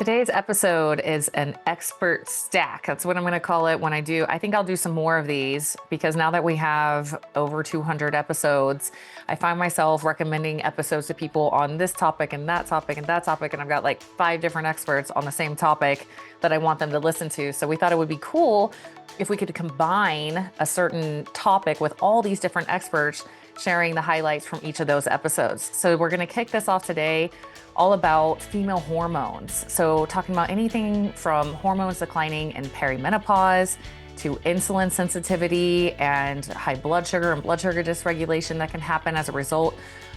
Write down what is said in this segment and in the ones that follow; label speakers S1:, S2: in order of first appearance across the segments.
S1: Today's episode is an expert stack. That's what I'm going to call it when I do. I think I'll do some more of these because now that we have over 200 episodes, I find myself recommending episodes to people on this topic and that topic and that topic. And I've got like 5 different experts on the same topic that I want them to listen to. So we thought it would be cool if we could combine a certain topic with all these different experts sharing the highlights from each of those episodes. So we're going to kick this off today all about female hormones. So talking about anything from hormones declining in perimenopause to insulin sensitivity and high blood sugar and blood sugar dysregulation that can happen as a result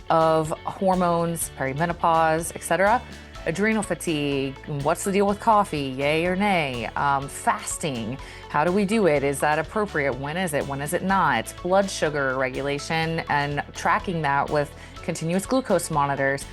S1: of hormones, perimenopause, etc. Adrenal fatigue, what's the deal with coffee, yay or nay? Fasting, how do we do it? Is that appropriate? When is it? When is it not? Blood sugar regulation and tracking that with continuous glucose monitors.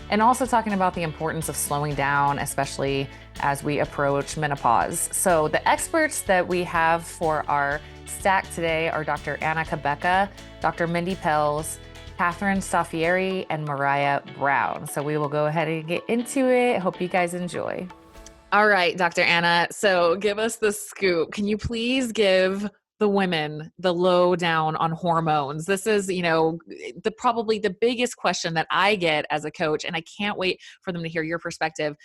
S1: And also talking about the importance of slowing down, especially as we approach menopause. So the experts that we have for our stack today are Dr. Anna Cabeca, Dr. Mindy Pelz, Catherine Staffieri, and Mariah Brown. So we will go ahead and get into it. Hope you guys enjoy. All right, Dr. Anna. So give us the scoop. Can you please give the women the lowdown on hormones? This is, probably the biggest question that I get as a coach, and I can't wait for them to hear your perspective.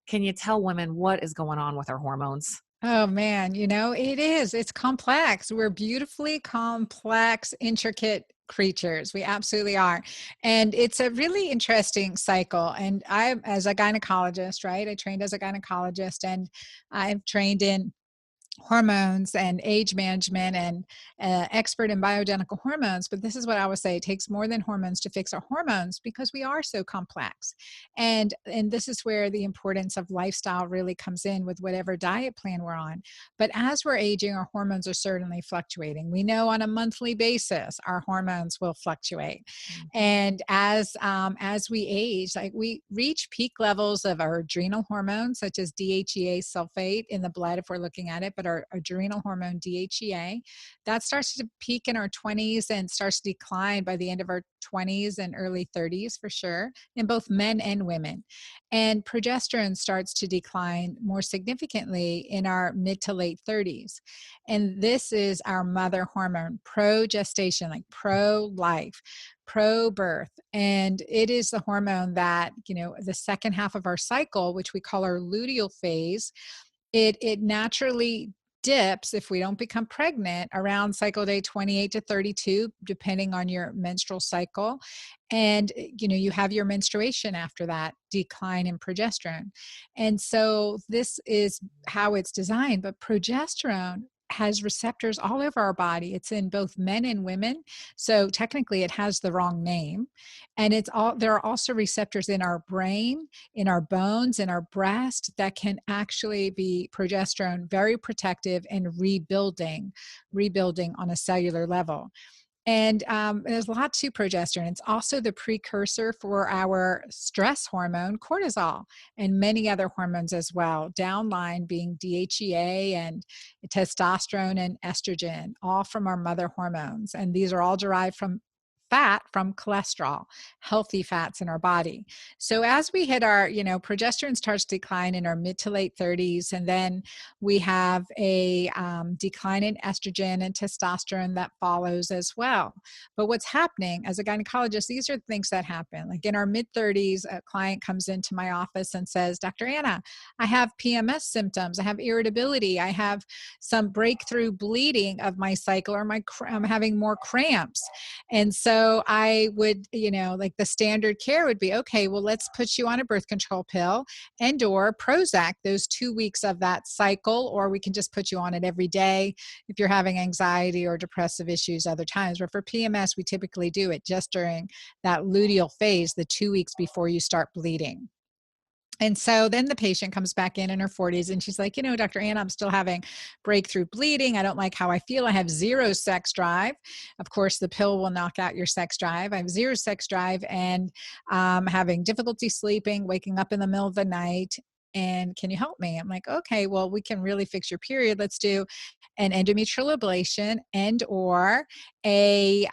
S1: Can you tell women what is going on with our hormones?
S2: Oh man, it is. It's complex. We're beautifully complex, intricate creatures. We absolutely are. And it's a really interesting cycle. And as a gynecologist, right? I trained as a gynecologist and I've trained in hormones and age management and expert in bioidentical hormones. But this is what I would say: it takes more than hormones to fix our hormones because we are so complex. And this is where the importance of lifestyle really comes in with whatever diet plan we're on. But as we're aging, our hormones are certainly fluctuating. We know on a monthly basis our hormones will fluctuate. And as we age, like we reach peak levels of our adrenal hormones, such as DHEA sulfate in the blood, if we're looking at it, but our adrenal hormone DHEA, that starts to peak in our 20s and starts to decline by the end of our 20s and early 30s for sure, in both men and women. And progesterone starts to decline more significantly in our mid to late 30s. And this is our mother hormone, progestation, like pro-life, pro-birth. And it is the hormone that, the second half of our cycle, which we call our luteal phase, it naturally dips if we don't become pregnant around cycle day 28 to 32, depending on your menstrual cycle. And, you have your menstruation after that decline in progesterone. And so this is how it's designed. But progesterone has receptors all over our body. It's in both men and women. So technically it has the wrong name. And there are also receptors in our brain, in our bones, in our breast that can actually be progesterone, very protective and rebuilding on a cellular level. And there's a lot to progesterone. It's also the precursor for our stress hormone, cortisol, and many other hormones as well. Downline being DHEA and testosterone and estrogen, all from our mother hormones. And these are all derived from fat, from cholesterol, healthy fats in our body. So as we hit our, progesterone starts to decline in our mid to late 30s, and then we have a decline in estrogen and testosterone that follows as well. But what's happening as a gynecologist, these are things that happen. Like in our mid 30s, a client comes into my office and says, Dr. Anna, I have PMS symptoms. I have irritability. I have some breakthrough bleeding of my cycle, or I'm having more cramps. And so I would, like the standard care would be, okay, well, let's put you on a birth control pill and or Prozac those 2 weeks of that cycle, or we can just put you on it every day if you're having anxiety or depressive issues other times. But for PMS, we typically do it just during that luteal phase, the 2 weeks before you start bleeding. And so then the patient comes back in her 40s and she's like, Dr. Ann, I'm still having breakthrough bleeding. I don't like how I feel. I have zero sex drive. Of course, the pill will knock out your sex drive. I have zero sex drive and having difficulty sleeping, waking up in the middle of the night. And can you help me? I'm like, okay, well, we can really fix your period. Let's do an endometrial ablation and or a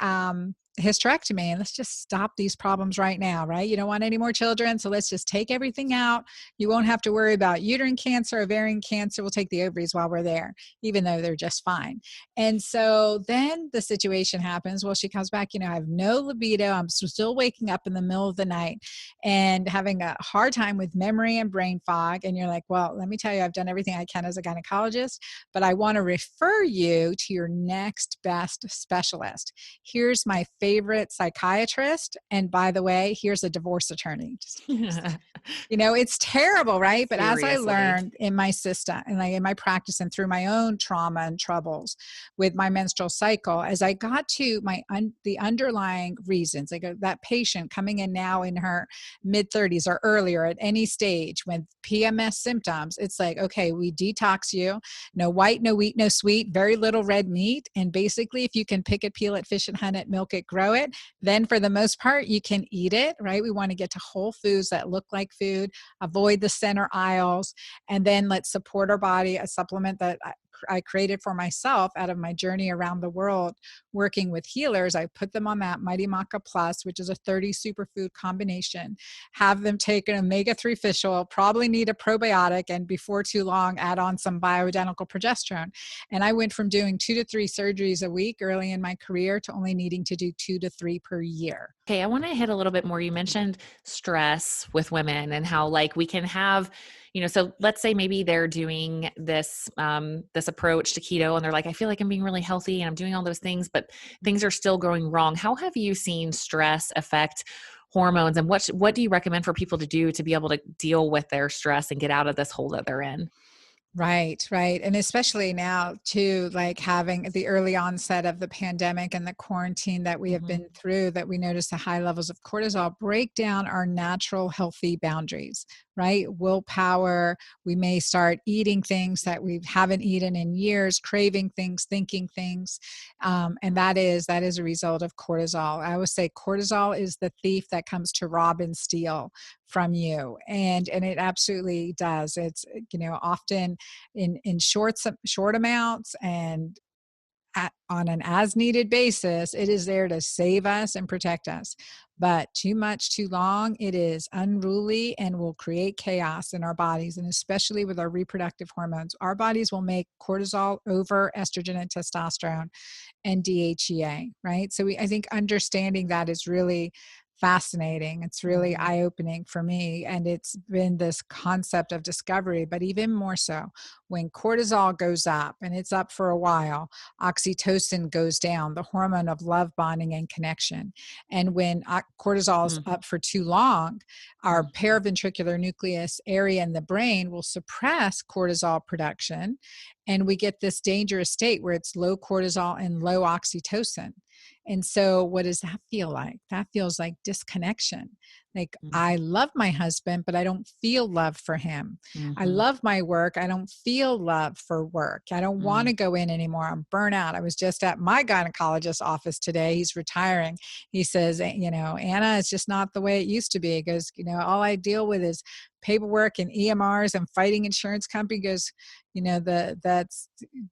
S2: hysterectomy and let's just stop these problems right now, right? You don't want any more children, so let's just take everything out. You won't have to worry about uterine cancer, ovarian cancer. We'll take the ovaries while we're there, even though they're just fine. And so then the situation happens. Well, she comes back, I have no libido. I'm still waking up in the middle of the night and having a hard time with memory and brain fog. And you're like, well, let me tell you, I've done everything I can as a gynecologist, but I want to refer you to your next best specialist. Here's my favorite psychiatrist. And by the way, here's a divorce attorney. Just it's terrible, right? But as I
S1: Seriously.
S2: learned in my system and like in my practice and through my own trauma and troubles with my menstrual cycle, as I got to the underlying reasons, like that patient coming in now in her mid 30s or earlier at any stage with PMS symptoms, it's like, okay, we detox you, no white, no wheat, no sweet, very little red meat. And basically, if you can pick it, peel it, fish it, hunt it, milk it, grow it, then for the most part, you can eat it, right? We want to get to whole foods that look like food, avoid the center aisles, and then let's support our body, a supplement that I created for myself out of my journey around the world working with healers. I put them on that Mighty Maca Plus, which is a 30 superfood combination, have them take an omega-3 fish oil, probably need a probiotic, and before too long, add on some bioidentical progesterone. And I went from doing 2 to 3 surgeries a week early in my career to only needing to do 2 to 3 per year.
S1: Okay, I want to hit a little bit more. You mentioned stress with women and how like we can have, so let's say maybe they're doing this approach to keto and they're like, I feel like I'm being really healthy and I'm doing all those things, but things are still going wrong. How have you seen stress affect hormones, and what do you recommend for people to do to be able to deal with their stress and get out of this hole that they're in?
S2: Right, right. And especially now, too, like having the early onset of the pandemic and the quarantine that we have
S1: Mm-hmm.
S2: been through, that we notice the high levels of cortisol break down our natural healthy boundaries, right? Willpower. We may start eating things that we haven't eaten in years, craving things, thinking things. And that is a result of cortisol. I always say cortisol is the thief that comes to rob and steal from you. And it absolutely does. It's, often in short amounts and on an as needed basis, it is there to save us and protect us. But too much, too long, it is unruly and will create chaos in our bodies. And especially with our reproductive hormones, our bodies will make cortisol over estrogen and testosterone and DHEA, right? So I think understanding that is really fascinating. It's really
S1: Mm-hmm.
S2: eye-opening for me. And it's been this concept of discovery, but even more so when cortisol goes up and it's up for a while, oxytocin goes down, the hormone of love, bonding, and connection. And when cortisol is up for too long, our
S1: Mm-hmm.
S2: paraventricular nucleus area in the brain will suppress cortisol production. And we get this dangerous state where it's low cortisol and low oxytocin. And so, what does that feel like? That feels like disconnection. Like, I love my husband, but I don't feel love for him. I
S1: Mm-hmm.
S2: love my work. I don't feel love for work. I don't want
S1: Mm-hmm.
S2: to go in anymore. I'm burnt out. I was just at my gynecologist's office today. He's retiring. He says, Anna, it's just not the way it used to be. He goes, all I deal with is paperwork and EMRs and fighting insurance company. He goes,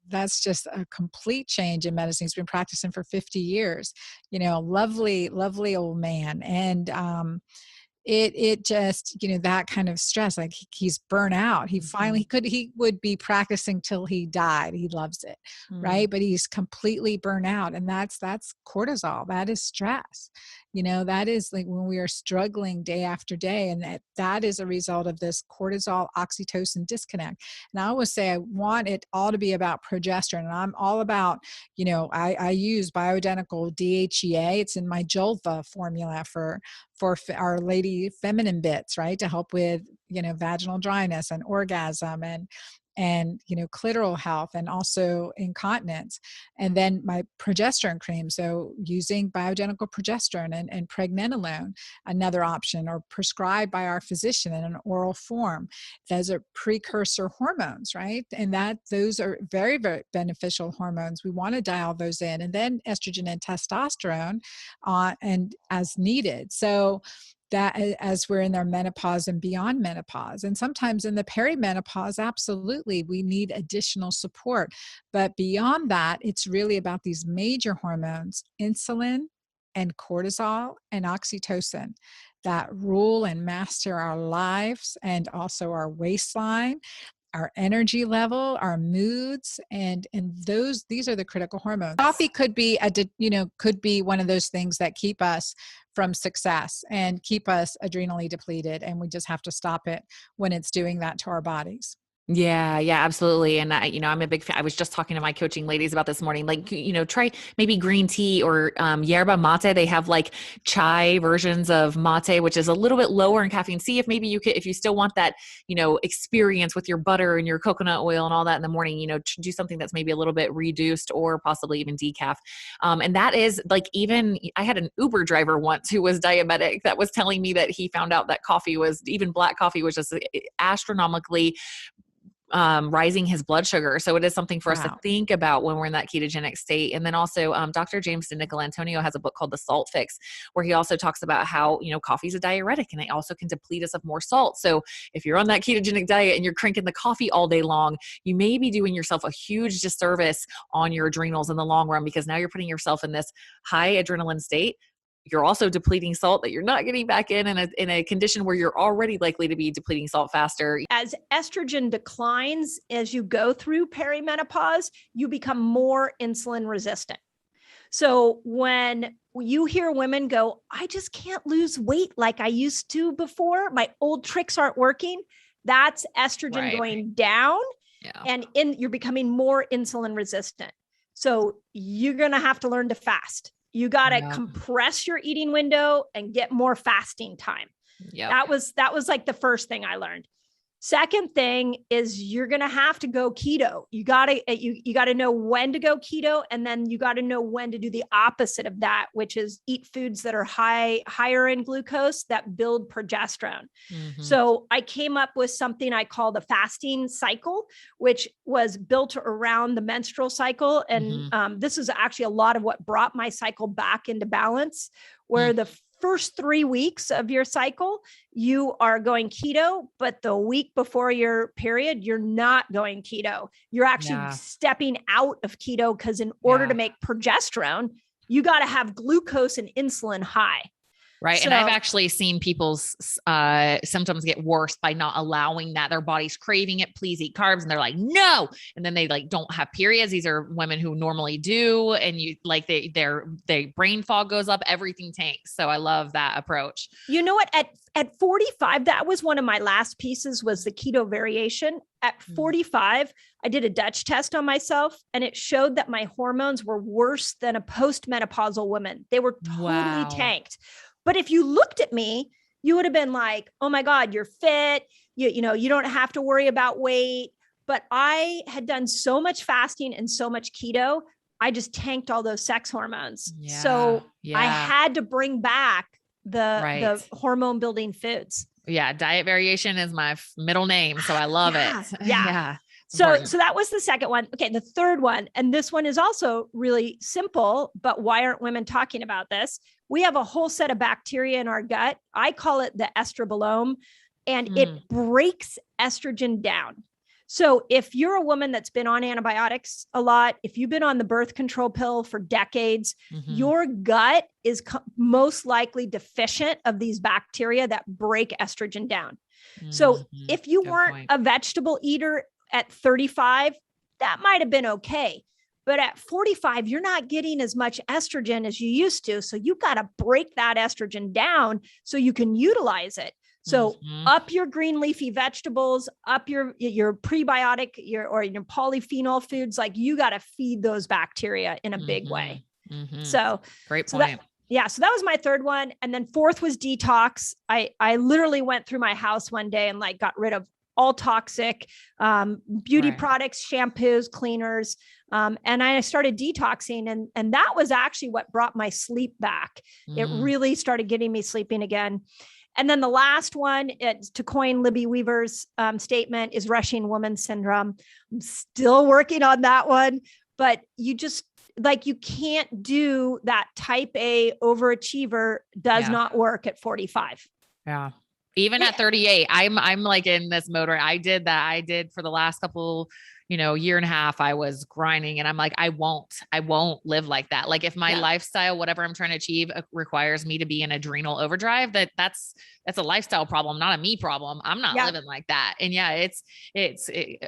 S2: that's just a complete change in medicine. He's been practicing for 50 years, lovely, lovely old man. And it just, that kind of stress, like he's burnt out.
S1: Mm-hmm.
S2: He would be practicing till he died. He loves it,
S1: Mm-hmm.
S2: right? But he's completely burnt out. And that's cortisol. That is stress. That is like when we are struggling day after day. And that is a result of this cortisol oxytocin disconnect. And I always say I want it all to be about progesterone. And I'm all about, I use bioidentical DHEA. It's in my Jolva formula for our lady feminine bits, right? To help with, vaginal dryness and orgasm and clitoral health and also incontinence. And then my progesterone cream, so using bioidentical progesterone and pregnenolone, another option, or prescribed by our physician in an oral form. Those are precursor hormones, right? And those are very, very beneficial hormones. We want to dial those in. And then estrogen and testosterone and as needed. So that as we're in their menopause and beyond menopause. And sometimes in the perimenopause, absolutely, we need additional support. But beyond that, it's really about these major hormones, insulin, and cortisol and oxytocin that rule and master our lives and also our waistline, our energy level, our moods, and these are the critical hormones. Coffee could be could be one of those things that keep us from success and keep us adrenally depleted, and we just have to stop it when it's doing that to our bodies.
S1: Yeah, yeah, absolutely. And I'm a big fan. I was just talking to my coaching ladies about this morning, like, try maybe green tea or yerba mate. They have like chai versions of mate, which is a little bit lower in caffeine. See if maybe you could, if you still want that, experience with your butter and your coconut oil and all that in the morning, do something that's maybe a little bit reduced or possibly even decaf. And that is like, even I had an Uber driver once who was diabetic that was telling me that he found out that even black coffee was just astronomically rising his blood sugar. So it is something for us to think about when we're in that ketogenic state. And then also Dr. James DiNicolantonio has a book called The Salt Fix, where he also talks about how, coffee is a diuretic and it also can deplete us of more salt. So if you're on that ketogenic diet and you're cranking the coffee all day long, you may be doing yourself a huge disservice on your adrenals in the long run, because now you're putting yourself in this high adrenaline state. You're also depleting salt that you're not getting back in a condition where you're already likely to be depleting salt faster.
S3: As estrogen declines, as you go through perimenopause, you become more insulin resistant. So when you hear women go, I just can't lose weight like I used to before, my old tricks aren't working, that's estrogen going down. Yeah. And you're becoming more insulin resistant. So you're going to have to learn to fast. You got to compress your eating window and get more fasting time. Yeah. That was like the first thing I learned. Second thing is you're going to have to go keto. You got to know when to go keto. And then you got to know when to do the opposite of that, which is eat foods that are higher in glucose that build progesterone. Mm-hmm. So I came up with something I call the fasting cycle, which was built around the menstrual cycle. And this is actually a lot of what brought my cycle back into balance, where the first 3 weeks of your cycle, you are going keto, but the week before your period, you're not going keto. You're actually stepping out of keto, because in order to make progesterone, you got to have glucose and insulin high.
S1: Right. So, and I've actually seen people's symptoms get worse by not allowing that. Their body's craving it. Please eat carbs. And they're like, no. And then they like don't have periods. These are women who normally do. And you like their brain fog goes up, everything tanks. So I love that approach.
S3: You know what? At 45, that was one of my last pieces, was the keto variation. At 45, I did a Dutch test on myself, and it showed that my hormones were worse than a postmenopausal woman. They were totally tanked. But if you looked at me, you would have been like, oh my God, you're fit. You don't have to worry about weight. But I had done so much fasting and so much keto, I just tanked all those sex hormones. Yeah, so I had to bring back the hormone building foods.
S1: Yeah. Diet variation is my middle name. So I love it.
S3: Yeah. So that was the second one. Okay. The third one, and this one is also really simple, but why aren't women talking about this? We have a whole set of bacteria in our gut. I call it the estrobolome, and it breaks estrogen down. So if you're a woman that's been on antibiotics a lot, if you've been on the birth control pill for decades, your gut is most likely deficient of these bacteria that break estrogen down. So if you weren't a vegetable eater at 35, that might have been okay. But at 45, you're not getting as much estrogen as you used to. So you got to break that estrogen down so you can utilize it. So up your green leafy vegetables, up your prebiotic, your polyphenol foods. Like, you got to feed those bacteria in a big way. So
S1: great point.
S3: So that was my third one. And then fourth was detox. I literally went through my house one day and like got rid of all toxic beauty products, shampoos, cleaners. And I started detoxing, and that was actually what brought my sleep back. It really started getting me sleeping again. And then the last one, to coin Libby Weaver's statement, is rushing woman syndrome. I'm still working on that one, but you can't do that. Type A overachiever does not work at 45.
S1: Yeah. Even at 38, I'm like in this mode where I did that. I did for the last couple year and a half, I was grinding, and I'm like, I won't live like that. Like if my lifestyle, whatever I'm trying to achieve, requires me to be in adrenal overdrive, that's a lifestyle problem, not a me problem. I'm not living like that. And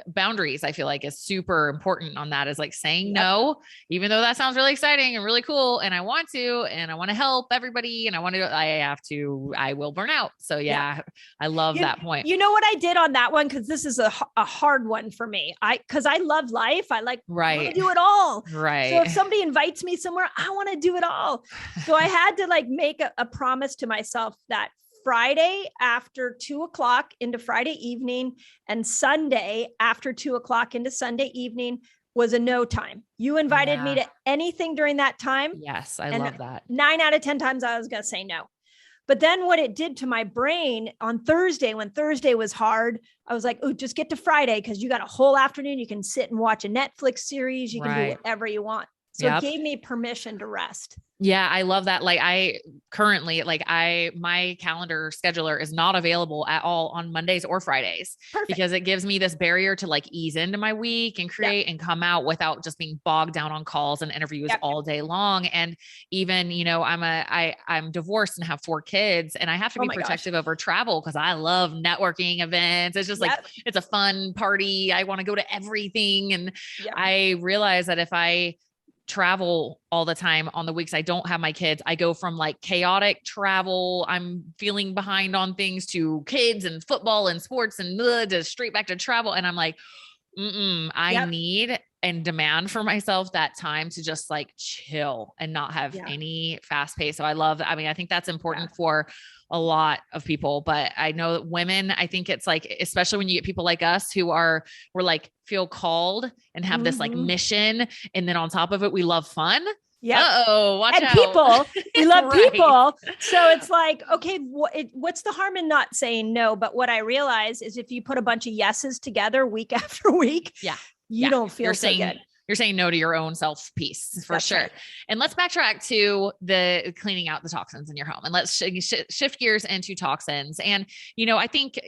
S1: boundaries, I feel like, is super important on that, is like saying no, even though that sounds really exciting and really cool. And I want to help everybody, and I will burn out. So I love that point.
S3: You know what I did on that one? Cause this is a hard one for me. Cause I love life. I want to do it all.
S1: Right.
S3: So if somebody invites me somewhere, I want to do it all. So I had to like make a promise to myself that Friday after 2:00 into Friday evening, and Sunday after 2:00 into Sunday evening was a no time. You invited me to anything during that time.
S1: Yes. I love that.
S3: 9 out of 10 times I was going to say no. But then what it did to my brain on Thursday, when Thursday was hard, I was like, oh, just get to Friday, because you got a whole afternoon. You can sit and watch a Netflix series. You can do whatever you want. So it gave me permission to rest.
S1: Yeah, I love that. Like I currently, my calendar scheduler is not available at all on Mondays or Fridays. Perfect. Because it gives me this barrier to like ease into my week and create and come out without just being bogged down on calls and interviews all day long. And even, I'm divorced and have 4 kids, and I have to be protective over travel, because I love networking events. It's just like, it's a fun party. I want to go to everything. And I realize that if I travel all the time on the weeks I don't have my kids, I go from like chaotic travel, I'm feeling behind on things, to kids and football and sports, and to straight back to travel. And I'm like, I need and demand for myself that time to just like chill and not have any fast pace. So I think that's important for a lot of people, but I know that women, I think it's like, especially when you get people like us who we're like, feel called and have this like mission. And then on top of it, we love fun. Yeah. Watch out.
S3: People, we love people. So it's like, okay, what's the harm in not saying no? But what I realize is if you put a bunch of yeses together week after week, you don't feel so good.
S1: You're saying no to your own self peace for sure. Right. And let's backtrack to the cleaning out the toxins in your home, and let's shift gears into toxins. And, I think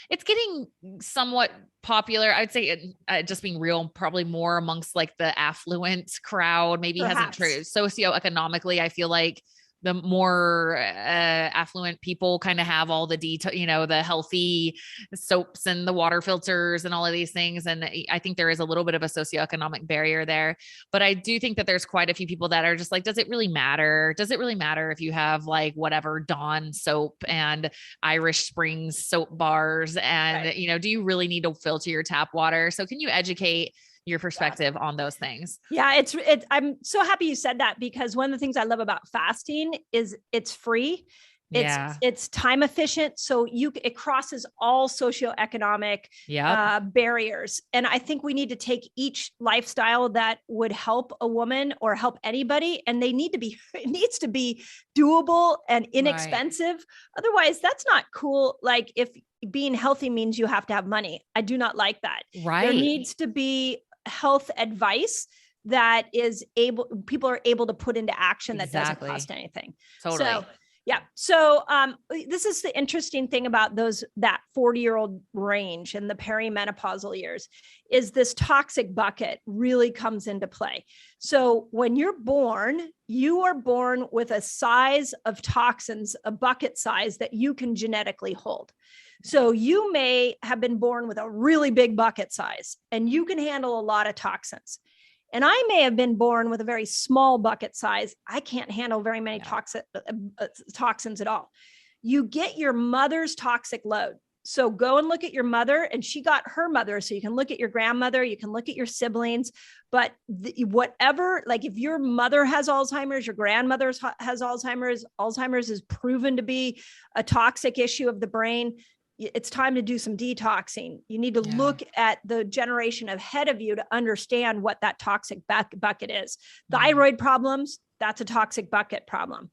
S1: it's getting somewhat popular. I'd say just being real, probably more amongst like the affluent crowd, maybe hasn't true socioeconomically. I feel like the more affluent people kind of have all the the healthy soaps and the water filters and all of these things. And I think there is a little bit of a socioeconomic barrier there, but I do think that there's quite a few people that are just like, does it really matter? Does it really matter if you have like whatever Dawn soap and Irish Springs soap bars? And, do you really need to filter your tap water? So can you educate your perspective on those things?
S3: Yeah, I'm so happy you said that, because one of the things I love about fasting is it's free. It's time efficient. So it crosses all socioeconomic barriers. And I think we need to take each lifestyle that would help a woman or help anybody, and it needs to be doable and inexpensive. Right. Otherwise, that's not cool. Like if being healthy means you have to have money, I do not like that. Right. There needs to be health advice that people are able to put into action that doesn't cost anything.
S1: Totally.
S3: So this is the interesting thing about that 40-year-old range and the perimenopausal years, is this toxic bucket really comes into play. So when you're born, you are born with a size of toxins, a bucket size that you can genetically hold. So you may have been born with a really big bucket size and you can handle a lot of toxins. And I may have been born with a very small bucket size. I can't handle very many toxins at all. You get your mother's toxic load. So go and look at your mother, and she got her mother. So you can look at your grandmother, you can look at your siblings, but whatever, like if your mother has Alzheimer's, your grandmother has Alzheimer's is proven to be a toxic issue of the brain. It's time to do some detoxing. You need to look at the generation ahead of you to understand what that toxic bucket is. Thyroid problems, that's a toxic bucket problem.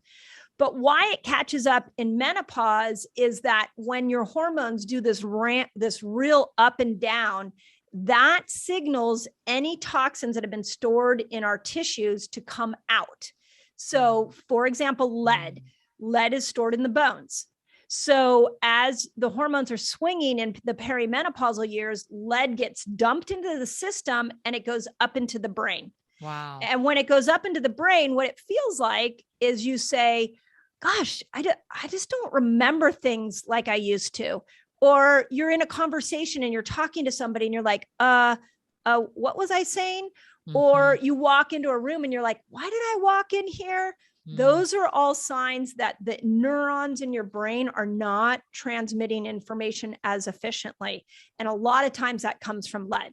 S3: But why it catches up in menopause is that when your hormones do this real up and down, that signals any toxins that have been stored in our tissues to come out. So for example, lead is stored in the bones. So as the hormones are swinging in the perimenopausal years, lead gets dumped into the system and it goes up into the brain.
S1: Wow.
S3: And when it goes up into the brain, what it feels like is you say, gosh, I just don't remember things like I used to. Or you're in a conversation and you're talking to somebody and you're like, what was I saying?
S1: Mm-hmm.
S3: Or you walk into a room and you're like, why did I walk in here? Those are all signs that the neurons in your brain are not transmitting information as efficiently. And a lot of times that comes from lead.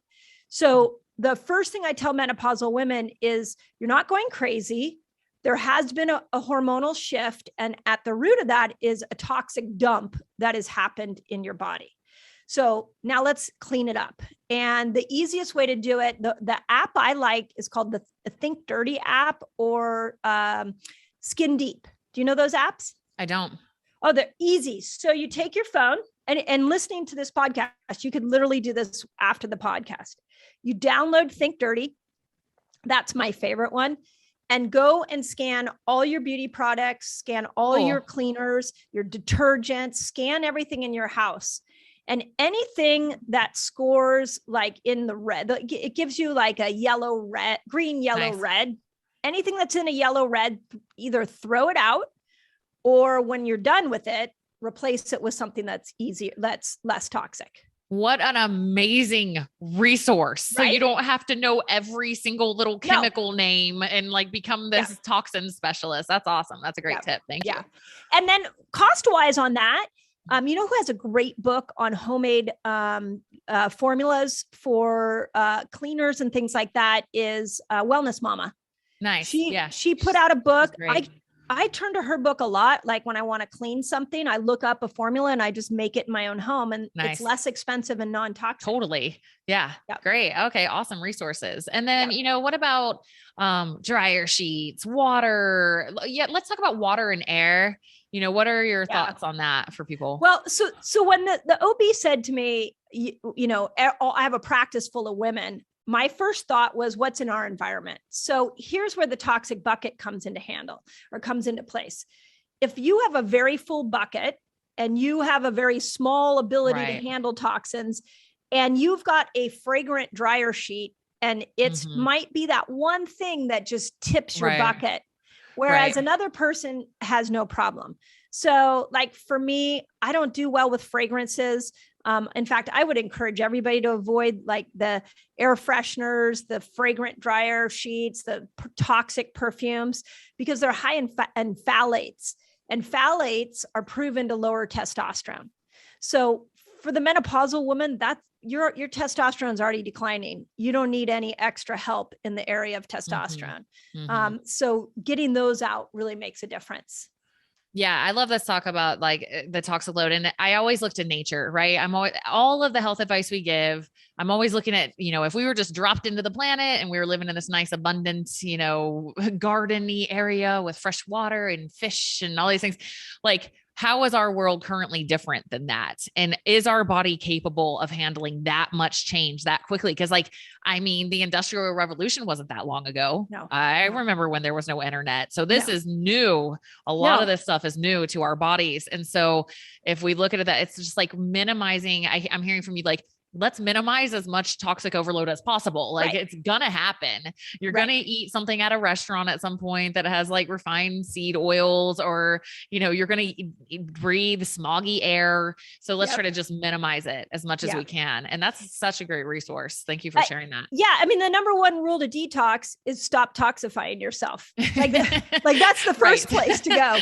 S3: So the first thing I tell menopausal women is you're not going crazy. There has been a hormonal shift. And at the root of that is a toxic dump that has happened in your body. So now let's clean it up. And the easiest way to do it, the app I like is called the Think Dirty app or Skin Deep. Do you know those apps?
S1: I don't.
S3: Oh, they're easy. So you take your phone and listening to this podcast, you could literally do this after the podcast. You download Think Dirty. That's my favorite one. And go and scan all your beauty products, scan all your cleaners, your detergents, scan everything in your house. And anything that scores like in the red, it gives you like a yellow, red, green, yellow, red. Anything that's in a yellow, red, either throw it out or when you're done with it, replace it with something that's easier, that's less toxic.
S1: What an amazing resource.
S3: Right?
S1: So you don't have to know every single little chemical name and like become this toxin specialist. That's awesome. That's a great tip. Thank you.
S3: And then cost wise on that, you know who has a great book on homemade formulas for cleaners and things like that is Wellness Mama.
S1: Nice.
S3: She put out a book. I turn to her book a lot. Like when I want to clean something, I look up a formula and I just make it in my own home and it's less expensive and non-toxic.
S1: Totally. Yeah. Yep. Great. Okay. Awesome resources. And then, you know, what about dryer sheets, water? Yeah. Let's talk about water and air. You know, what are your thoughts on that for people?
S3: Well, so when the OB said to me, you know, I have a practice full of women, my first thought was what's in our environment. So here's where the toxic bucket comes into place. If you have a very full bucket and you have a very small ability to handle toxins and you've got a fragrant dryer sheet and it's might be that one thing that just tips your bucket, whereas another person has no problem. So like for me, I don't do well with fragrances. In fact, I would encourage everybody to avoid like the air fresheners, the fragrant dryer sheets, the toxic perfumes, because they're high in phthalates, and phthalates are proven to lower testosterone. So for the menopausal woman, that's your testosterone is already declining. You don't need any extra help in the area of testosterone. So getting those out really makes a difference.
S1: Yeah. I love this talk about like the toxic load. And I always look to nature, right? I'm always, all of the health advice we give, I'm always looking at, you know, if we were just dropped into the planet and we were living in this nice, abundant, you know, garden-y area with fresh water and fish and all these things, like, how is our world currently different than that? And is our body capable of handling that much change that quickly? Because like, I mean, the Industrial Revolution wasn't that long ago.
S3: No.
S1: I remember when there was no internet. So this is new. A lot of this stuff is new to our bodies. And so if we look at it, that it's just like minimizing, I'm hearing from you, like, let's minimize as much toxic overload as possible. Like it's gonna happen. You're gonna eat something at a restaurant at some point that has like refined seed oils, or, you know, you're gonna breathe smoggy air. So let's try to just minimize it as much as we can. And that's such a great resource. Thank you for sharing that.
S3: Yeah. I mean, the number one rule to detox is stop toxifying yourself. Like, like that's the first place to go.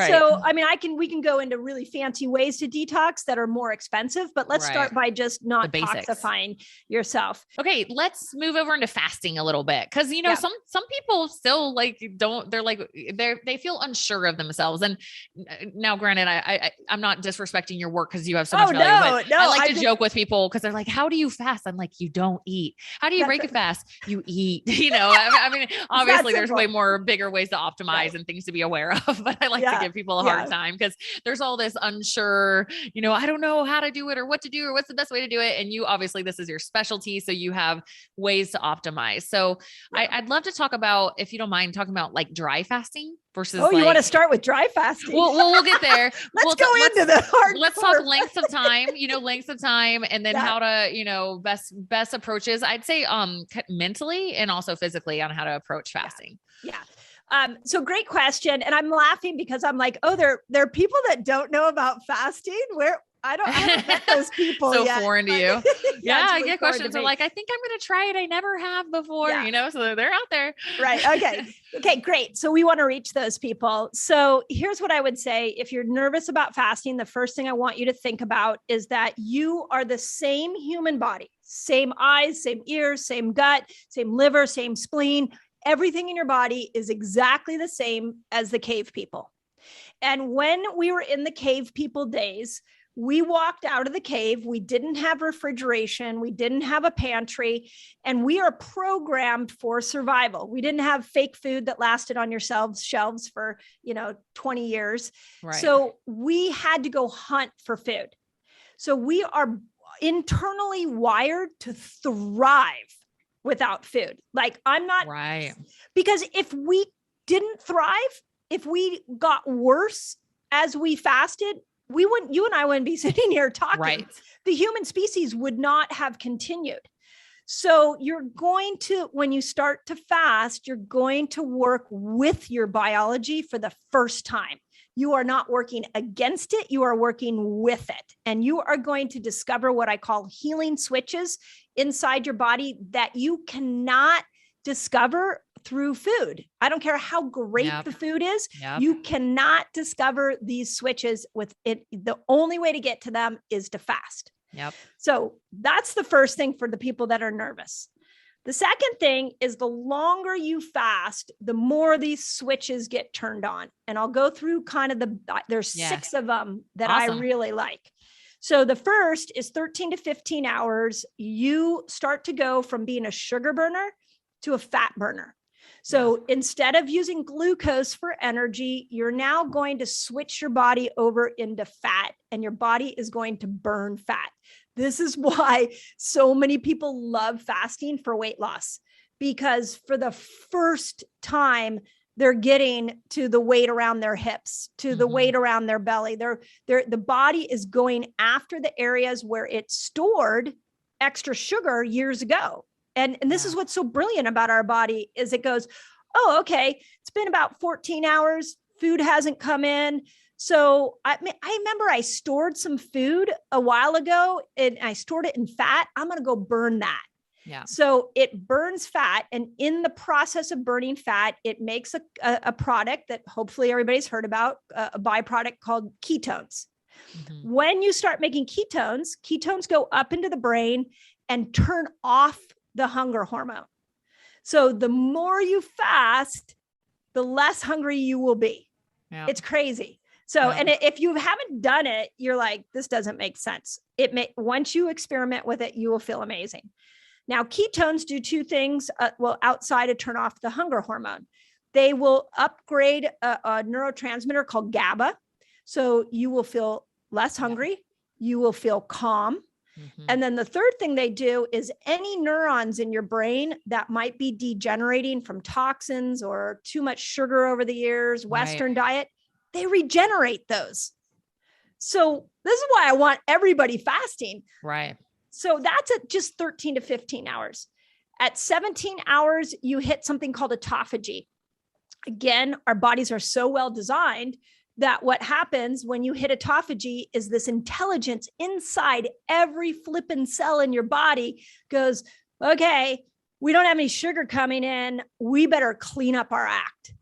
S3: So, I mean, we can go into really fancy ways to detox that are more expensive, but let's start by just not toxifying yourself.
S1: Okay. Let's move over into fasting a little bit. Cause you know, some people still like, they feel unsure of themselves. And now granted, I'm not disrespecting your work cause you have so much value, but I like to joke with people cause they're like, how do you fast? I'm like, you don't eat. How do you break a fast? You eat, you know, I mean, obviously there's way more bigger ways to optimize and things to be aware of, but I like to give people a hard time because there's all this unsure, you know, I don't know how to do it or what to do or what's the best way to do it. and you obviously, this is your specialty. So you have ways to optimize. So I'd love to talk about, if you don't mind, talking about like dry fasting versus.
S3: Oh, you want to start with dry fasting?
S1: We'll get there.
S3: Let's go into the hard.
S1: Let's talk lengths of time, and then how to, best approaches. I'd say, mentally and also physically on how to approach fasting.
S3: Yeah. So great question. And I'm laughing because I'm like, oh, there are people that don't know about fasting. I haven't met those people
S1: so
S3: yet.
S1: Foreign to you. Yeah. I get questions
S3: are
S1: like, I think I'm going to try it. I never have before, so they're out there.
S3: Right. Okay. Okay, great. So we want to reach those people. So here's what I would say. If you're nervous about fasting, the first thing I want you to think about is that you are the same human body, same eyes, same ears, same gut, same liver, same spleen. Everything in your body is exactly the same as the cave people. And when we were in the cave people days, we walked out of the cave. We didn't have refrigeration. We didn't have a pantry, and we are programmed for survival. We didn't have fake food that lasted on your shelves for, 20 years.
S1: Right.
S3: So we had to go hunt for food. So we are internally wired to thrive without food. Like I'm not,
S1: right.
S3: Because if we didn't thrive, if we got worse as we fasted, you and I wouldn't be sitting here talking.
S1: Right.
S3: The human species would not have continued. So when you start to fast, you're going to work with your biology for the first time. You are not working against it. You are working with it. And you are going to discover what I call healing switches inside your body that you cannot discover through food. I don't care how great the food is. Yep. You cannot discover these switches with it. The only way to get to them is to fast.
S1: Yep.
S3: So that's the first thing for the people that are nervous. The second thing is the longer you fast, the more these switches get turned on. And I'll go through there's 6 of them that awesome. I really like. So the first is 13 to 15 hours. You start to go from being a sugar burner to a fat burner. So instead of using glucose for energy, you're now going to switch your body over into fat, and your body is going to burn fat. This is why so many people love fasting for weight loss, because for the first time, they're getting to the weight around their hips, to the weight around their belly. The body is going after the areas where it stored extra sugar years ago. And this is what's so brilliant about our body is it goes, oh, okay, it's been about 14 hours. Food hasn't come in. So I remember I stored some food a while ago and I stored it in fat. I'm going to go burn that.
S1: Yeah.
S3: So it burns fat. And in the process of burning fat, it makes a product that hopefully everybody's heard about, a byproduct called ketones. Mm-hmm. When you start making ketones go up into the brain and turn off the hunger hormone. So the more you fast, the less hungry you will be. Yeah. It's crazy. So, and if you haven't done it, you're like, this doesn't make sense. Once you experiment with it, you will feel amazing. Now, ketones do 2 things, outside of turn off the hunger hormone. They will upgrade a neurotransmitter called GABA. So you will feel less hungry. You will feel calm. Mm-hmm. And then the third thing they do is any neurons in your brain that might be degenerating from toxins or too much sugar over the years, Western diet, they regenerate those. So this is why I want everybody fasting.
S1: Right.
S3: So that's at just 13 to 15 hours. At 17 hours, you hit something called autophagy. Again, our bodies are so well designed that what happens when you hit autophagy is this intelligence inside every flippin' cell in your body goes, okay, we don't have any sugar coming in. We better clean up our act.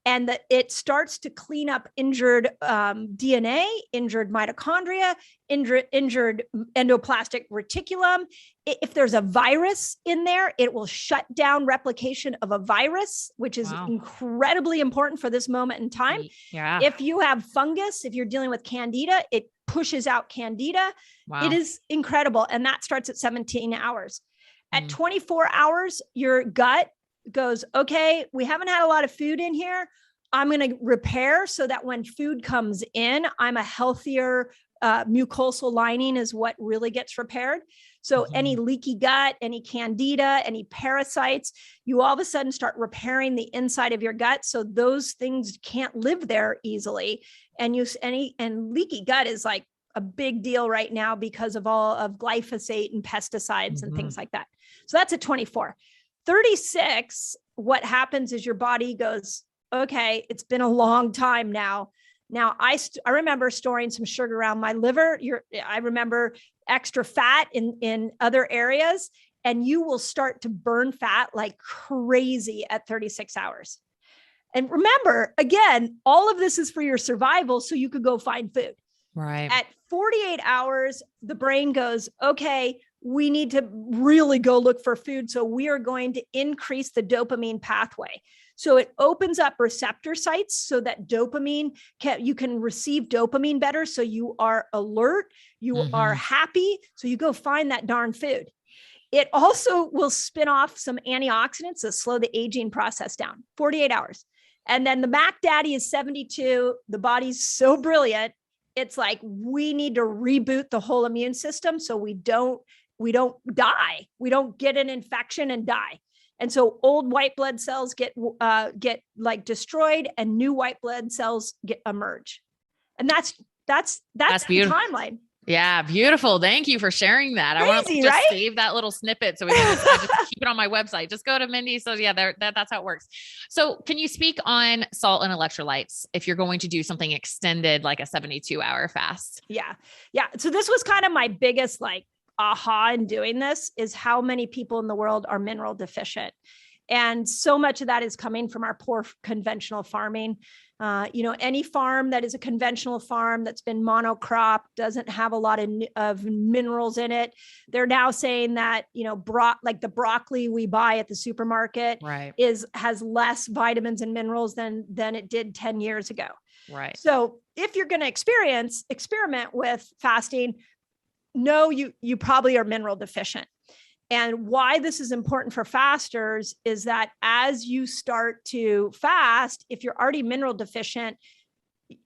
S3: And that it starts to clean up injured DNA, injured mitochondria, injured endoplasmic reticulum. If there's a virus in there, it will shut down replication of a virus, which is incredibly important for this moment in time.
S1: Yeah.
S3: If you have fungus, if you're dealing with candida, it pushes out candida. Wow. It is incredible. And that starts at 17 hours. At 24 hours, your gut goes, okay, we haven't had a lot of food in here. I'm going to repair so that when food comes in, I'm a healthier mucosal lining is what really gets repaired. So any leaky gut, any candida, any parasites, you all of a sudden start repairing the inside of your gut. So those things can't live there easily. And leaky gut is like a big deal right now because of all of glyphosate and pesticides and things like that. So that's at 24. 36, what happens is your body goes, okay, it's been a long time now. Now I remember storing some sugar around my liver. I remember extra fat in other areas, and you will start to burn fat like crazy at 36 hours. And remember, again, all of this is for your survival, so you could go find food.
S1: Right.
S3: At 48 hours, the brain goes, okay, we need to really go look for food. So we are going to increase the dopamine pathway. So it opens up receptor sites so that you can receive dopamine better. So you are alert, you are happy. So you go find that darn food. It also will spin off some antioxidants that slow the aging process down, 48 hours. And then the Mac Daddy is 72. The body's so brilliant. It's like, we need to reboot the whole immune system so we don't die. We don't get an infection and die. And so old white blood cells get like destroyed, and new white blood cells emerge. And that's the
S1: beautiful
S3: timeline.
S1: Yeah, beautiful. Thank you for sharing that.
S3: Crazy,
S1: I want to just
S3: right?
S1: save that little snippet so we can just keep it on my website. Just go to Mindy. So yeah, that's how it works. So can you speak on salt and electrolytes if you're going to do something extended, like a 72-hour fast?
S3: Yeah. So this was kind of my biggest like aha in doing this, is how many people in the world are mineral deficient. And so much of that is coming from our poor conventional farming. Any farm that is a conventional farm that's been monocrop doesn't have a lot of minerals in it. They're now saying that, like the broccoli we buy at the supermarket has less vitamins and minerals than it did 10 years ago.
S1: Right.
S3: So if you're going to experiment with fasting, no, you probably are mineral deficient. And why this is important for fasters is that as you start to fast, if you're already mineral deficient,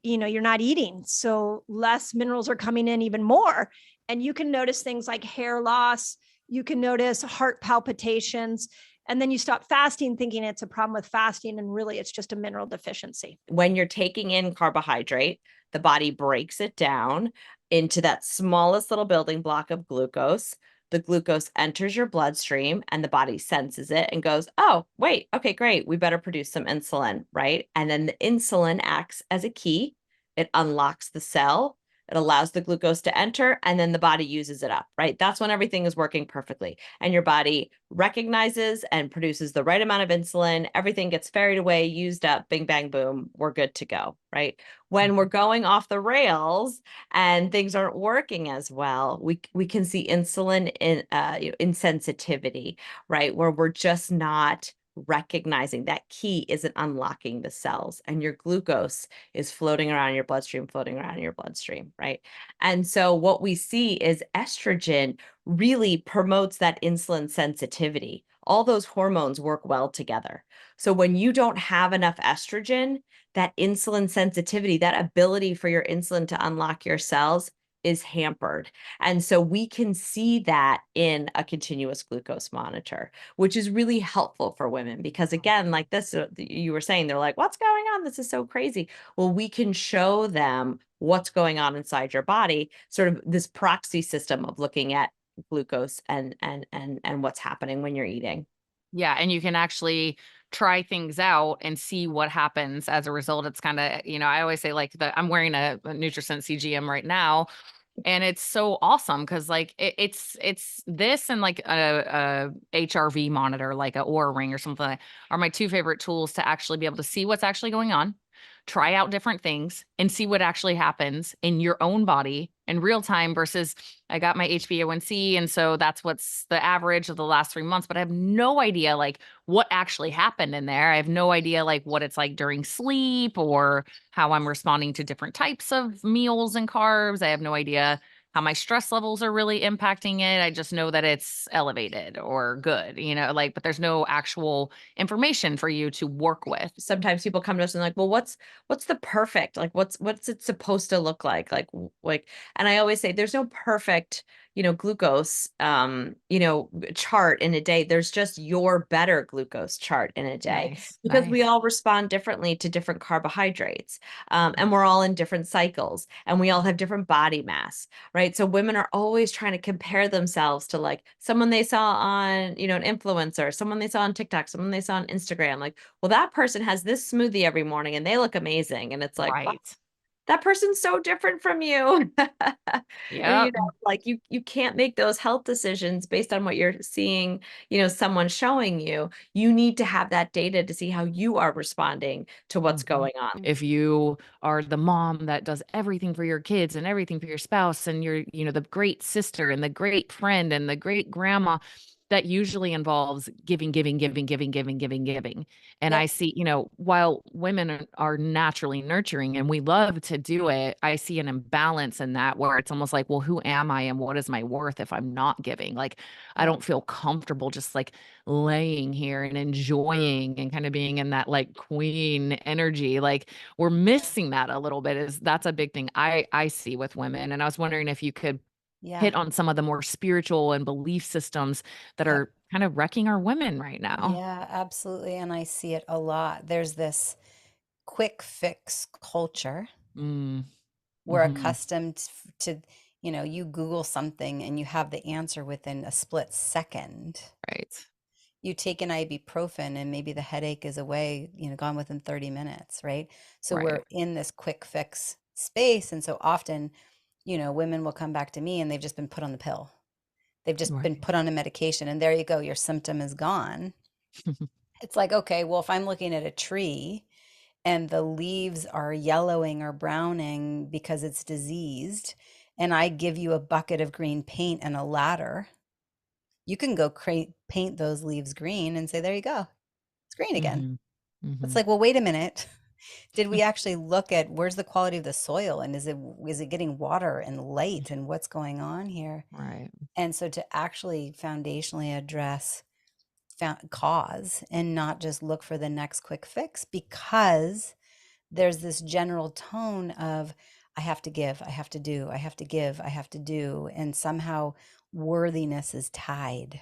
S3: you're not eating. So less minerals are coming in even more. And you can notice things like hair loss. You can notice heart palpitations. And then you stop fasting thinking it's a problem with fasting. And really, it's just a mineral deficiency.
S4: When you're taking in carbohydrate, the body breaks it down into that smallest little building block of glucose. The glucose enters your bloodstream and the body senses it and goes, oh, wait, okay, great. We better produce some insulin, right? And then the insulin acts as a key. It unlocks the cell. It allows the glucose to enter, and then the body uses it up, right? That's when everything is working perfectly. And your body recognizes and produces the right amount of insulin. Everything gets ferried away, used up, bing, bang, boom. We're good to go, right? When we're going off the rails and things aren't working as well, we can see insulin insensitivity, right? Where we're just not recognizing that key isn't unlocking the cells, and your glucose is floating around your bloodstream, right? And so what we see is estrogen really promotes that insulin sensitivity. All those hormones work well together. So when you don't have enough estrogen, that insulin sensitivity, that ability for your insulin to unlock your cells is hampered. And so we can see that in a continuous glucose monitor, which is really helpful for women because, again, like this, you were saying, they're like, what's going on? This is so crazy. Well, we can show them what's going on inside your body, sort of this proxy system of looking at glucose and what's happening when you're eating.
S1: Yeah. And you can actually try things out and see what happens as a result. It's kind of, I always say like I'm wearing a NutriSense CGM right now, and it's so awesome because like it's this and like a HRV monitor, like a Oura Ring or something like that, are my two favorite tools to actually be able to see what's actually going on, try out different things, and see what actually happens in your own body in real time versus I got my HbA1c. And so that's what's the average of the last 3 months, but I have no idea like what actually happened in there. I have no idea like what it's like during sleep or how I'm responding to different types of meals and carbs. I have no idea how my stress levels are really impacting it. I just know that it's elevated or good, like, but there's no actual information for you to work with.
S4: Sometimes people come to us and like, well, what's the perfect, like, what's it supposed to look like, like, and I always say there's no perfect, glucose, chart in a day. There's just your better glucose chart in a day,
S1: Nice.
S4: because we
S1: Nice.
S4: all respond differently to different carbohydrates. And we're all in different cycles, and we all have different body mass, right? So women are always trying to compare themselves to like someone they saw on, an influencer, someone they saw on TikTok, someone they saw on Instagram, like, well, that person has this smoothie every morning and they look amazing. And it's like, wow,
S1: Right.
S4: that person's so different from you. Or,
S1: Yep.
S4: like you can't make those health decisions based on what you're seeing, someone showing you. You need to have that data to see how you are responding to what's
S1: Mhm.
S4: going on.
S1: If you are the mom that does everything for your kids and everything for your spouse, and you're, the great sister and the great friend and the great grandma, that usually involves giving, giving, giving, giving, giving, giving, giving. And I
S2: Yep.
S1: see, while women are naturally nurturing and we love to do it, I see an imbalance in that where it's almost like, well, who am I and what is my worth if I'm not giving? Like, I
S2: Yep.
S1: don't feel comfortable just like laying here and enjoying and kind of being in that like queen energy. Like, we're missing that a little bit. That's a big thing I see with women. And I was wondering if you could
S2: Yeah.
S1: hit on some of the more spiritual and belief systems that
S2: Yep.
S1: are kind of wrecking our women right now.
S2: Yeah, absolutely. And I see it a lot. There's this quick fix culture.
S1: Mm.
S2: We're
S1: Mhm.
S2: accustomed to, you Google something and you have the answer within a split second.
S1: Right.
S2: You take an ibuprofen and maybe the headache is away, gone within 30 minutes, right? So
S1: Right.
S2: we're in this quick fix space. And so often, women will come back to me and they've just been put on the pill. They've just been
S1: Right.
S2: put on a medication and there you go, your symptom is gone. It's like, okay, well, if I'm looking at a tree and the leaves are yellowing or browning because it's diseased, and I give you a bucket of green paint and a ladder, you can go paint those leaves green and say, there you go, it's green again.
S1: Mhm.
S2: It's
S1: Mhm.
S2: like, well, wait a minute. Did we actually look at where's the quality of the soil and is it getting water and light and what's going on here?
S1: Right.
S2: And so to actually foundationally address cause and not just look for the next quick fix, because there's this general tone of I have to give, I have to do, I have to give, I have to do, and somehow worthiness is tied.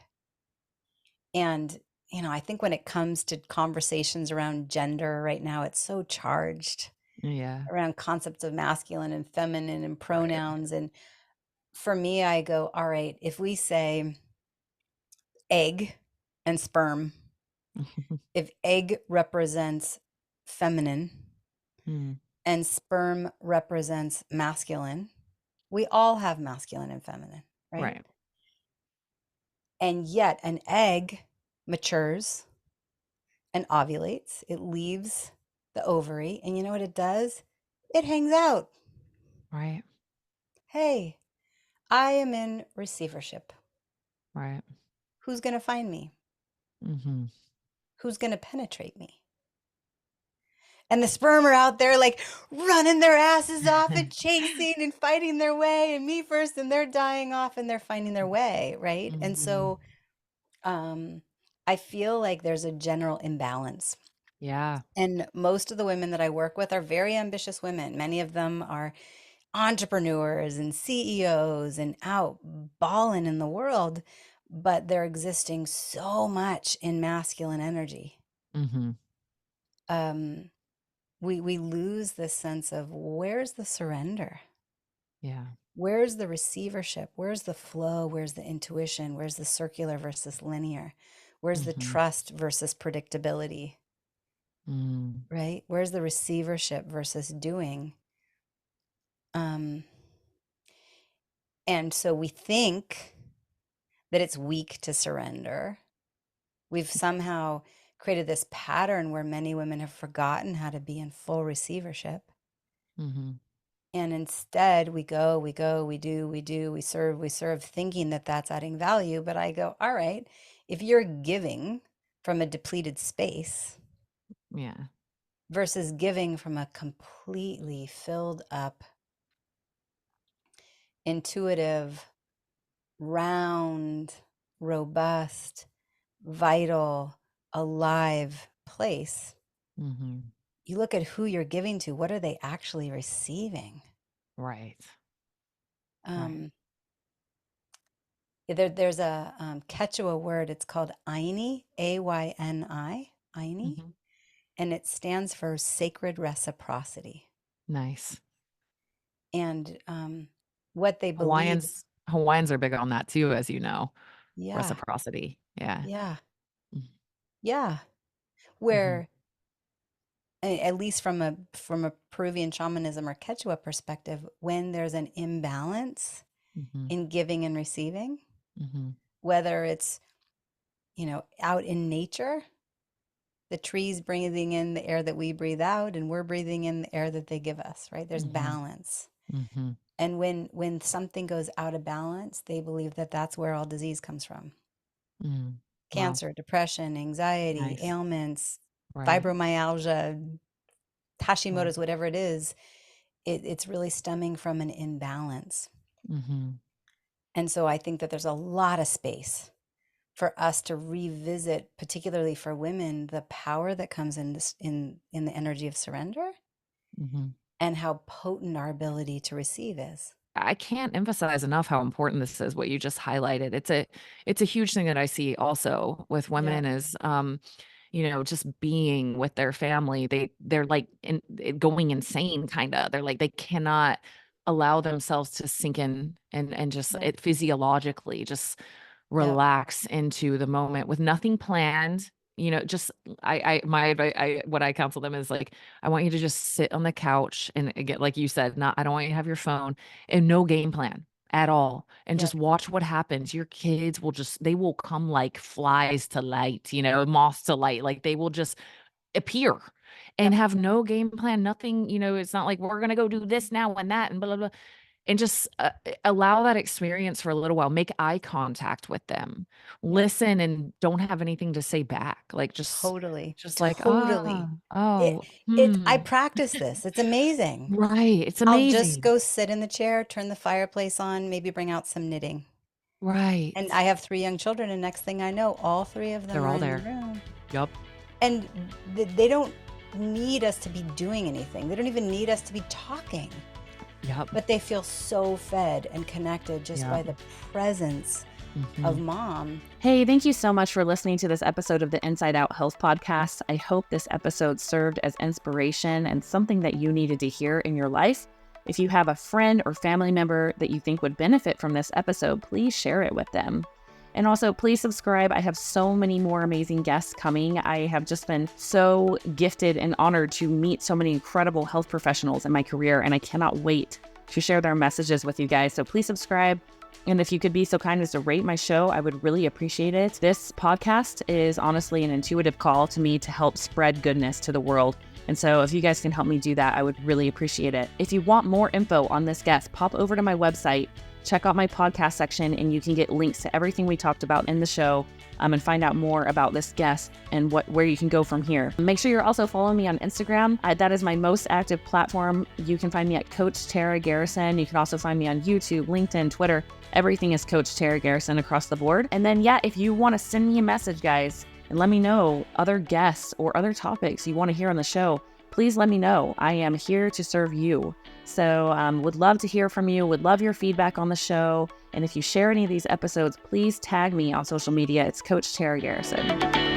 S2: And I think when it comes to conversations around gender right now, it's so charged
S1: Yeah.
S2: around concepts of masculine and feminine and
S1: Right.
S2: pronouns. And for me, I go, all right, if we say egg and sperm, if egg represents feminine
S1: Mm.
S2: and sperm represents masculine, we all have masculine and feminine, right?
S1: Right.
S2: And yet an egg matures and ovulates, it leaves the ovary, and you know what it does? It hangs out.
S1: Right.
S2: Hey, I am in receivership.
S1: Right.
S2: Who's going to find me?
S1: Mhm.
S2: Who's going to penetrate me? And the sperm are out there like running their asses off and chasing and fighting their way, and me first, and they're dying off and they're finding their way, right? And
S1: Mhm.
S2: so I feel like there's a general imbalance.
S1: Yeah.
S2: And most of the women that I work with are very ambitious women. Many of them are entrepreneurs and CEOs and out balling in the world, but they're existing so much in masculine energy.
S1: Mhm.
S2: Um, we lose this sense of where's the surrender?
S1: Yeah.
S2: Where's the receivership? Where's the flow? Where's the intuition? Where's the circular versus linear? Where's the
S1: Mhm.
S2: trust versus predictability?
S1: Mm.
S2: Right? Where's the receivership versus doing? Um, and so we think that it's weak to surrender. We've somehow created this pattern where many women have forgotten how to be in full receivership.
S1: Mhm.
S2: And instead we go, we do, we serve, thinking that that's adding value. But I go, all right, if you're giving from a depleted space
S1: Yeah.
S2: versus giving from a completely filled up
S5: intuitive, round, robust, vital, alive place,
S1: Mm-hmm.
S5: you look at who you're giving to. What are they actually receiving?
S1: Right.
S5: Um, there's a Quechua word. It's called Aini, Ayni, Aini,
S1: Mm-hmm.
S5: and it stands for sacred reciprocity.
S1: Nice.
S5: And what they believe,
S1: Hawaiians are big on that too, as you know.
S5: yeah,
S1: Reciprocity. Yeah.
S5: yeah,
S1: Mhm.
S5: yeah, where at least from a Peruvian shamanism or Quechua perspective, when there's an imbalance
S1: Mm-hmm.
S5: in giving and receiving,
S1: Mm-hmm.
S5: whether it's, out in nature, the trees breathing in the air that we breathe out, and we're breathing in the air that they give us, right? There's
S1: Mm-hmm.
S5: balance.
S1: Mm-hmm.
S5: And when something goes out of balance, they believe that that's where all disease comes from.
S1: Mm. Wow.
S5: Cancer, depression, anxiety,
S1: Nice.
S5: ailments,
S1: Right.
S5: fibromyalgia, Hashimoto's,
S1: Right.
S5: whatever it is, it's really stemming from an imbalance.
S1: Mm-hmm.
S5: And so I think that there's a lot of space for us to revisit, particularly for women, the power that comes in this in the energy of surrender,
S1: Mm-hmm.
S5: and how potent our ability to receive is.
S1: I can't emphasize enough how important this is, what you just highlighted. It's a huge thing that I see also with
S5: Yeah.
S1: women is just being with their family. They're like going insane kinda. They're like they cannot allow themselves to sink in and just
S5: Yeah.
S1: it physiologically just
S5: Yeah.
S1: relax into the moment with nothing planned. Just what I counsel them is like, I want you to just sit on the couch and again, like you said, not I don't want you to have your phone and no game plan at all. And
S5: Yeah.
S1: just watch what happens. Your kids they will come like flies to light, moths to light. Like they will just appear and
S5: Yep.
S1: have no game plan, nothing, it's not like we're gonna go do this now and that and blah blah blah. And just, allow that experience for a little while, make eye contact with them,
S5: Yep.
S1: listen, and don't have anything to say back, like,
S5: Totally.
S1: like,
S5: Totally. It, I practice this. It's amazing.
S1: right, it's
S5: I'll just
S1: amazing.
S5: go sit in the chair, turn the fireplace on, maybe bring out some knitting.
S1: Right.
S5: And I have 3 young children, and next thing I know, all 3 of them
S1: They're
S5: are
S1: all
S5: in the
S1: there.
S5: room.
S1: Yup.
S5: And they don't need us to be doing anything. They don't even need us to be talking.
S1: Yup.
S5: But they feel so fed and connected just by
S1: Yep.
S5: the presence of mom.
S4: Hey, thank you so much for listening to this episode of the Inside Out Health Podcast. I hope this episode served as inspiration and something that you needed to hear in your life. If you have a friend or family member that you think would benefit from this episode, please share it with them. And also, please subscribe. I have so many more amazing guests coming. I have just been so gifted and honored to meet so many incredible health professionals in my career, and I cannot wait to share their messages with you guys. So please subscribe. And if you could be so kind as to rate my show, I would really appreciate it. This podcast is honestly an intuitive call to me to help spread goodness to the world. And so if you guys can help me do that, I would really appreciate it. If you want more info on this guest, pop over to my website, check out my podcast section, and you can get links to everything we talked about in the show and find out more about this guest and where you can go from here. Make sure you're also following me on Instagram. That is my most active platform. You can find me at Coach Tara Garrison. You can also find me on YouTube, LinkedIn, Twitter. Everything is Coach Tara Garrison across the board. And then, if you want to send me a message, guys, and let me know other guests or other topics you want to hear on the show, please let me know. I am here to serve you. So would love to hear from you, would love your feedback on the show. And if you share any of these episodes, please tag me on social media. It's Coach Tara Garrison.